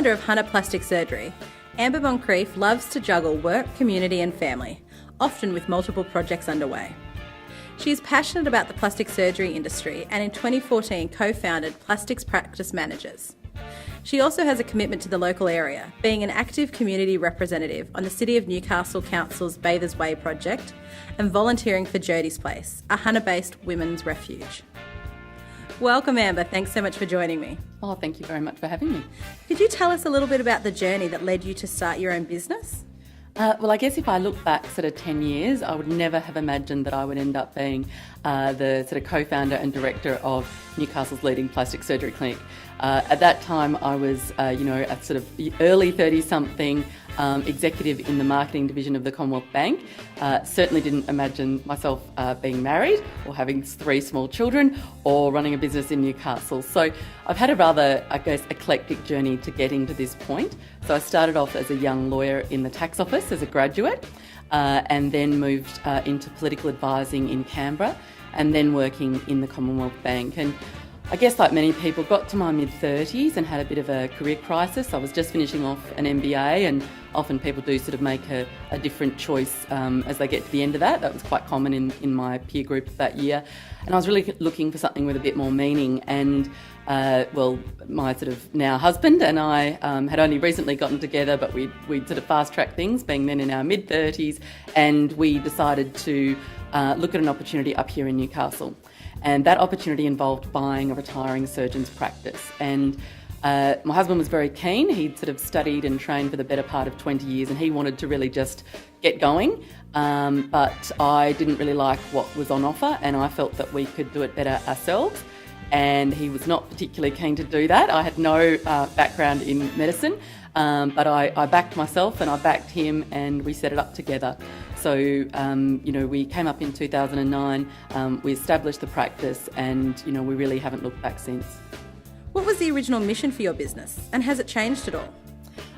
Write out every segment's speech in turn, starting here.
co-founder of Hunter Plastic Surgery, Amber Moncrieff loves to juggle work, community and family, often with multiple projects underway. She is passionate about the plastic surgery industry and in 2014 co-founded Plastics Practice Managers. She also has a commitment to the local area, being an active community representative on the City of Newcastle Council's Bathers Way project and volunteering for Jodie's Place, a Hunter-based women's refuge. Welcome, Amber. Thanks so much for joining me. Oh, thank you very much for having me. Could you tell us a little bit about the journey that led you to start your own business? Well, I guess if I look back sort of 10 years, I would never have imagined that I would end up being the sort of co-founder and director of Newcastle's leading plastic surgery clinic. At that time, I was, a sort of early 30-something executive in the marketing division of the Commonwealth Bank. Certainly didn't imagine myself being married or having 3 small children or running a business in Newcastle. So I've had a rather, eclectic journey to getting to this point. So I started off as a young lawyer in the tax office as a graduate and then moved into political advising in Canberra and then working in the Commonwealth Bank. And I guess like many people, got to my mid-30s and had a bit of a career crisis. I was just finishing off an MBA, and often people do sort of make a different choice as they get to the end of that. That was quite common in my peer group that year. And I was really looking for something with a bit more meaning. And my sort of now husband and I had only recently gotten together, but we'd sort of fast-tracked things, being then in our mid-30s, and we decided to look at an opportunity up here in Newcastle. And that opportunity involved buying a retiring surgeon's practice. And my husband was very keen. He'd sort of studied and trained for the better part of 20 years, and he wanted to really just get going. But I didn't really like what was on offer, and I felt that we could do it better ourselves. And he was not particularly keen to do that. I had no background in medicine, but I backed myself and I backed him, and we set it up together. So, we came up in 2009, we established the practice, and, we really haven't looked back since. What was the original mission for your business, and has it changed at all?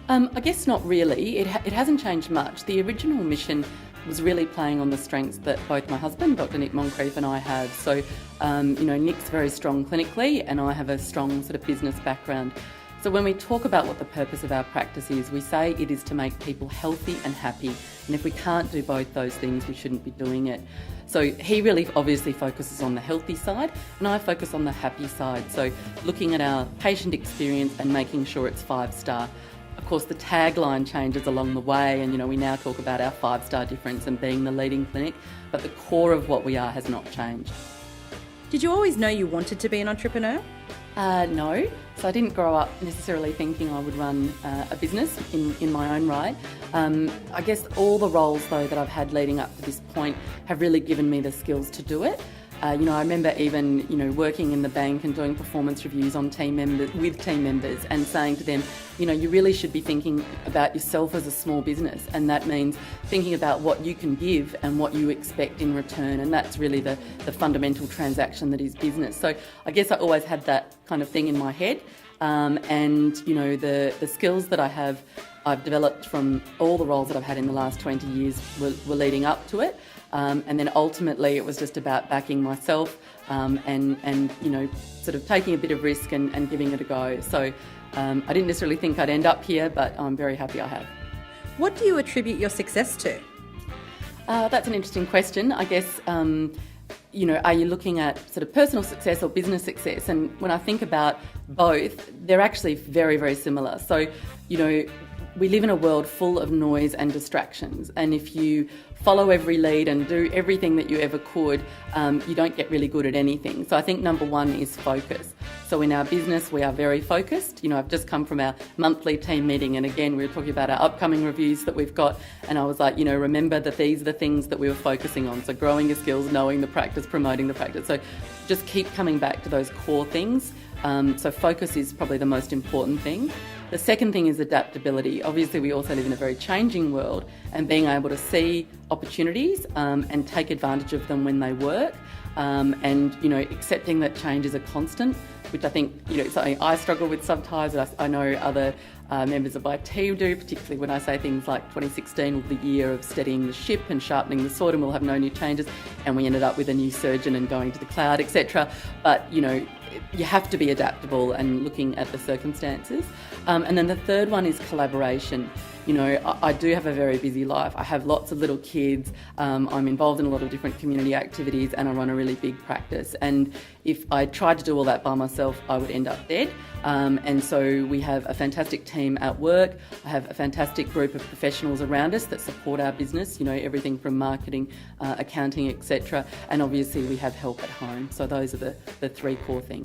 I guess not really. It hasn't changed much. The original mission was really playing on the strengths that both my husband, Dr. Nick Moncrieff, and I have. So, Nick's very strong clinically, and I have a strong sort of business background. So when we talk about what the purpose of our practice is, we say it is to make people healthy and happy. And if we can't do both those things, we shouldn't be doing it. So he really obviously focuses on the healthy side, and I focus on the happy side. So looking at our patient experience and making sure it's 5-star. Of course, the tagline changes along the way, and we now talk about our 5-star difference and being the leading clinic, but the core of what we are has not changed. Did you always know you wanted to be an entrepreneur? No. So I didn't grow up necessarily thinking I would run a business in my own right. I guess all the roles, though, that I've had leading up to this point have really given me the skills to do it. I remember even, working in the bank and doing performance reviews with team members and saying to them, you really should be thinking about yourself as a small business, and that means thinking about what you can give and what you expect in return, and that's really the fundamental transaction that is business. So I guess I always had that kind of thing in my head, and the skills that I've developed from all the roles that I've had in the last 20 years were leading up to it. And then ultimately it was just about backing myself and sort of taking a bit of risk and giving it a go. So I didn't necessarily think I'd end up here, but I'm very happy I have. What do you attribute your success to? That's an interesting question. I guess, are you looking at sort of personal success or business success? And when I think about both, they're actually very, very similar. So, we live in a world full of noise and distractions, and if you follow every lead and do everything that you ever could, you don't get really good at anything. So I think number one is focus. So in our business, we are very focused. I've just come from our monthly team meeting, and again, we were talking about our upcoming reviews that we've got, and I was like, remember that these are the things that we were focusing on. So growing your skills, knowing the practice, promoting the practice. So just keep coming back to those core things. So focus is probably the most important thing. The second thing is adaptability. Obviously, we also live in a very changing world, and being able to see opportunities and take advantage of them when they work, and accepting that change is a constant, which I think something I struggle with sometimes. I know other members of my team do, particularly when I say things like 2016 was the year of steadying the ship and sharpening the sword and we'll have no new changes, and we ended up with a new surgeon and going to the cloud, etc. But, you have to be adaptable and looking at the circumstances. And then the third one is collaboration. I do have a very busy life. I have lots of little kids. I'm involved in a lot of different community activities and I run a really big practice. And if I tried to do all that by myself, I would end up dead. And so we have a fantastic team at work. I have a fantastic group of professionals around us that support our business, everything from marketing, accounting, etc. And obviously we have help at home. So those are the three core things.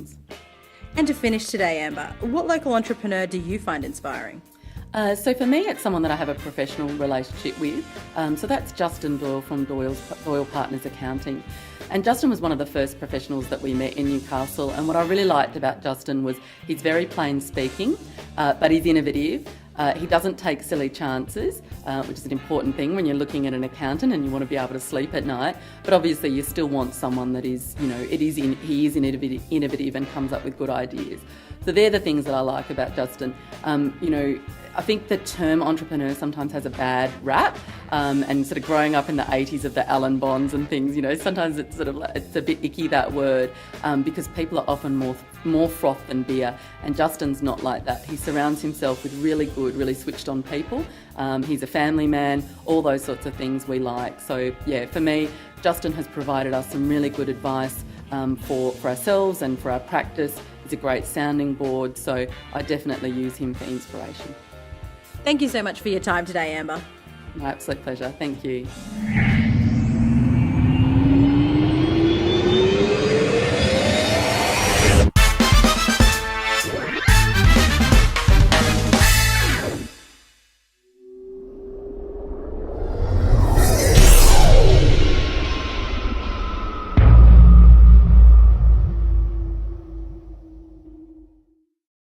And to finish today, Amber, what local entrepreneur do you find inspiring? So for me, it's someone that I have a professional relationship with. So that's Justin Doyle from Doyle Partners Accounting. And Justin was one of the first professionals that we met in Newcastle. And what I really liked about Justin was he's very plain speaking, but he's innovative. He doesn't take silly chances, which is an important thing when you're looking at an accountant and you want to be able to sleep at night. But obviously you still want someone that is, he is innovative and comes up with good ideas. So they're the things that I like about Justin. I think the term entrepreneur sometimes has a bad rap, and sort of growing up in the 80s of the Allen Bonds and things, sometimes it's a bit icky, that word, because people are often more froth than beer, and Justin's not like that. He surrounds himself with really good, really switched on people. He's a family man, all those sorts of things we like. So yeah, for me, Justin has provided us some really good advice for ourselves and for our practice. He's a great sounding board, so I definitely use him for inspiration. Thank you so much for your time today, Amber. My absolute pleasure. Thank you.